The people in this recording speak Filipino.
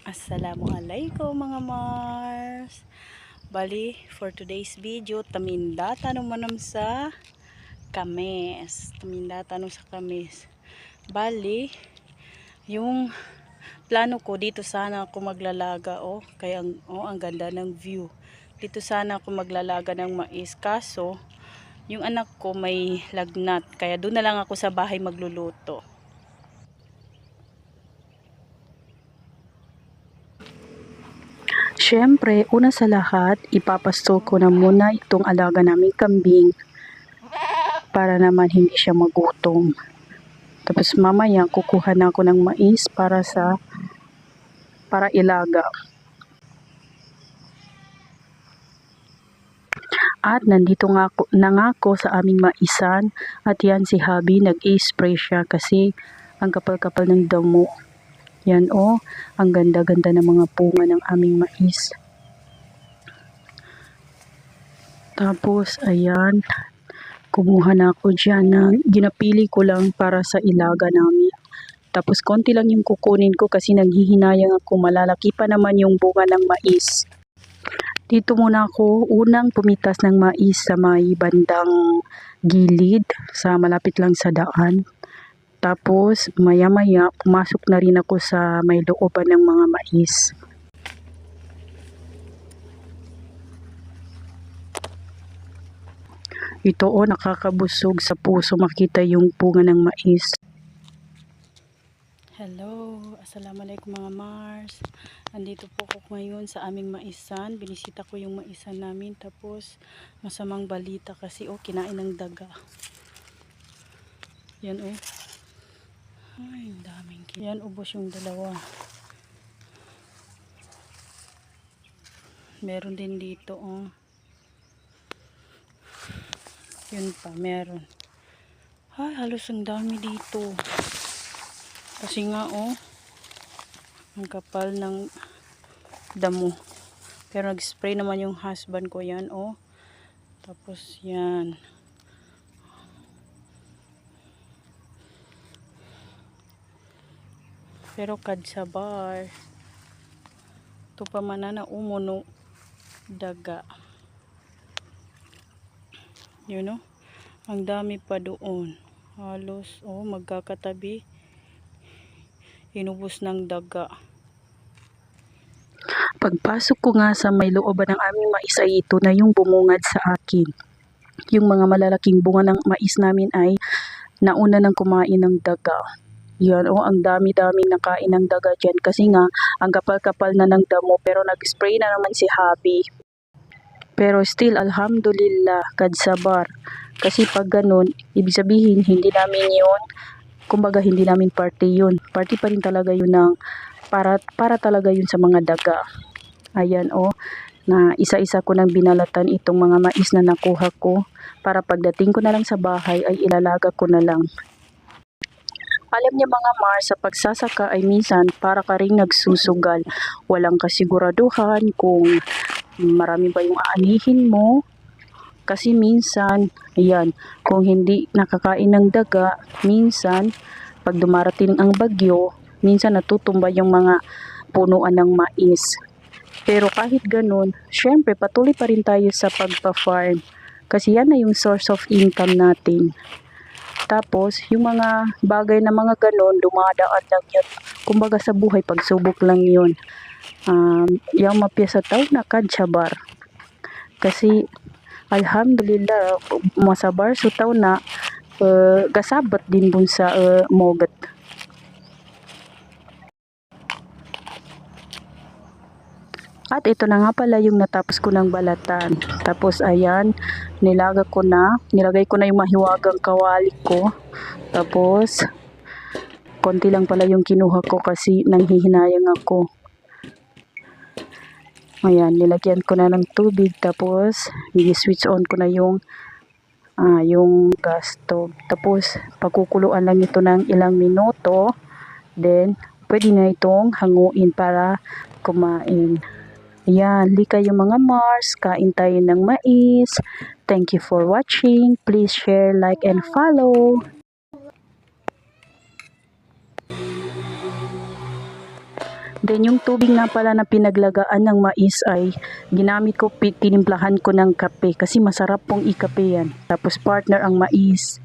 Assalamualaikum mga Mars. Bali, for today's video, taminda tanong manam sa kames. Taminda tanong sa kames. Bali, yung plano ko dito sana ako maglalaga kaya ang ganda ng view. Dito sana ako maglalaga ng mais kaso yung anak ko may lagnat kaya doon na lang ako sa bahay magluluto. Siyempre, una sa lahat, ipapastol ko na muna itong alaga naming kambing para naman hindi siya magutom. Tapos mamaya kukuha na ako ng mais para ilaga. At nandito na nga ako sa aming maisan at yan si Habi nag-i-spray siya kasi ang kapal-kapal ng damo. Yan ang ganda-ganda ng mga bunga ng aming mais. Tapos ayan, kumuha na ako dyan na ginapili ko lang para sa ilaga namin. Tapos konti lang yung kukunin ko kasi naghihinayang ako, malalaki pa naman yung bunga ng mais. Dito muna ako unang pumitas ng mais sa may bandang gilid sa malapit lang sa daan. Tapos maya-maya pumasok na rin ako sa may looban ng mga mais. Ito nakakabusog sa puso makita yung bunga ng mais. Hello, assalamualaikum mga Mars. Andito po ako ngayon sa aming maisan. Binisita ko yung maisan namin. Tapos masamang balita kasi kinain ng daga. Yan ay, ang daming yan, ubos yung dalawa. Meron din dito yun pa, meron. Ay, halos ang dami dito. Kasi nga ang kapal ng damo. Pero nag-spray naman yung husband ko yan Tapos yan. Pero kadsabar. Ito pa manana umuno daga. Yun ang dami pa doon. Halos magkakatabi. Inubos ng daga. Pagpasok ko nga sa may looban ng aming mais ay ito na yung bumungad sa akin. Yung mga malalaking bunga ng mais namin ay nauna nang kumain ng daga. Yan ang dami-daming nakain ng daga dyan kasi nga ang kapal-kapal na ng damo pero nag-spray na naman si Habi. Pero still alhamdulillah kadsabar kasi pag ganun ibig sabihin hindi namin yun, kumbaga hindi namin party yun. Party pa rin talaga yun para talaga yun sa mga daga. Ayan na isa-isa ko nang binalatan itong mga mais na nakuha ko para pagdating ko na lang sa bahay ay ilalaga ko na lang. Alam niya mga Mars, sa pagsasaka ay minsan para ka ring nagsusugal. Walang kasiguraduhan kung marami ba yung aanihin mo. Kasi minsan, ayan, kung hindi nakakain ng daga, minsan, pag dumarating ang bagyo, minsan natutumba yung mga punuan ng mais. Pero kahit ganun, syempre patuloy pa rin tayo sa pagpa-farm. Kasi yan na yung source of income natin. Tapos, yung mga bagay na mga ganon, dumadaan lang yun. Kumbaga sa buhay, pagsubok lang yun. Yung mapya sa tao na kadsabar. Kasi, alhamdulillah, masabar sa tao na gasabat din bun sa mogat. At ito na nga pala yung natapos ko ng balatan. Tapos ayan, nilagay ko na yung mahiwagang kawali ko. Tapos, konti lang pala yung kinuha ko kasi nanghihinayang ako. Ayan, nilagyan ko na ng tubig. Tapos, i-switch on ko na yung gas stove. Tapos, pagkukuluan lang ito ng ilang minuto. Then, pwede na itong hanguin para kumain. Ayan, lika yung mga Mars, kain tayo ng mais. Thank you for watching. Please share, like, and follow. Then yung tubig nga pala na pinaglagaan ng mais ay ginamit ko, tinimplahan ko ng kape kasi masarap pong ikape yan. Tapos partner ang mais,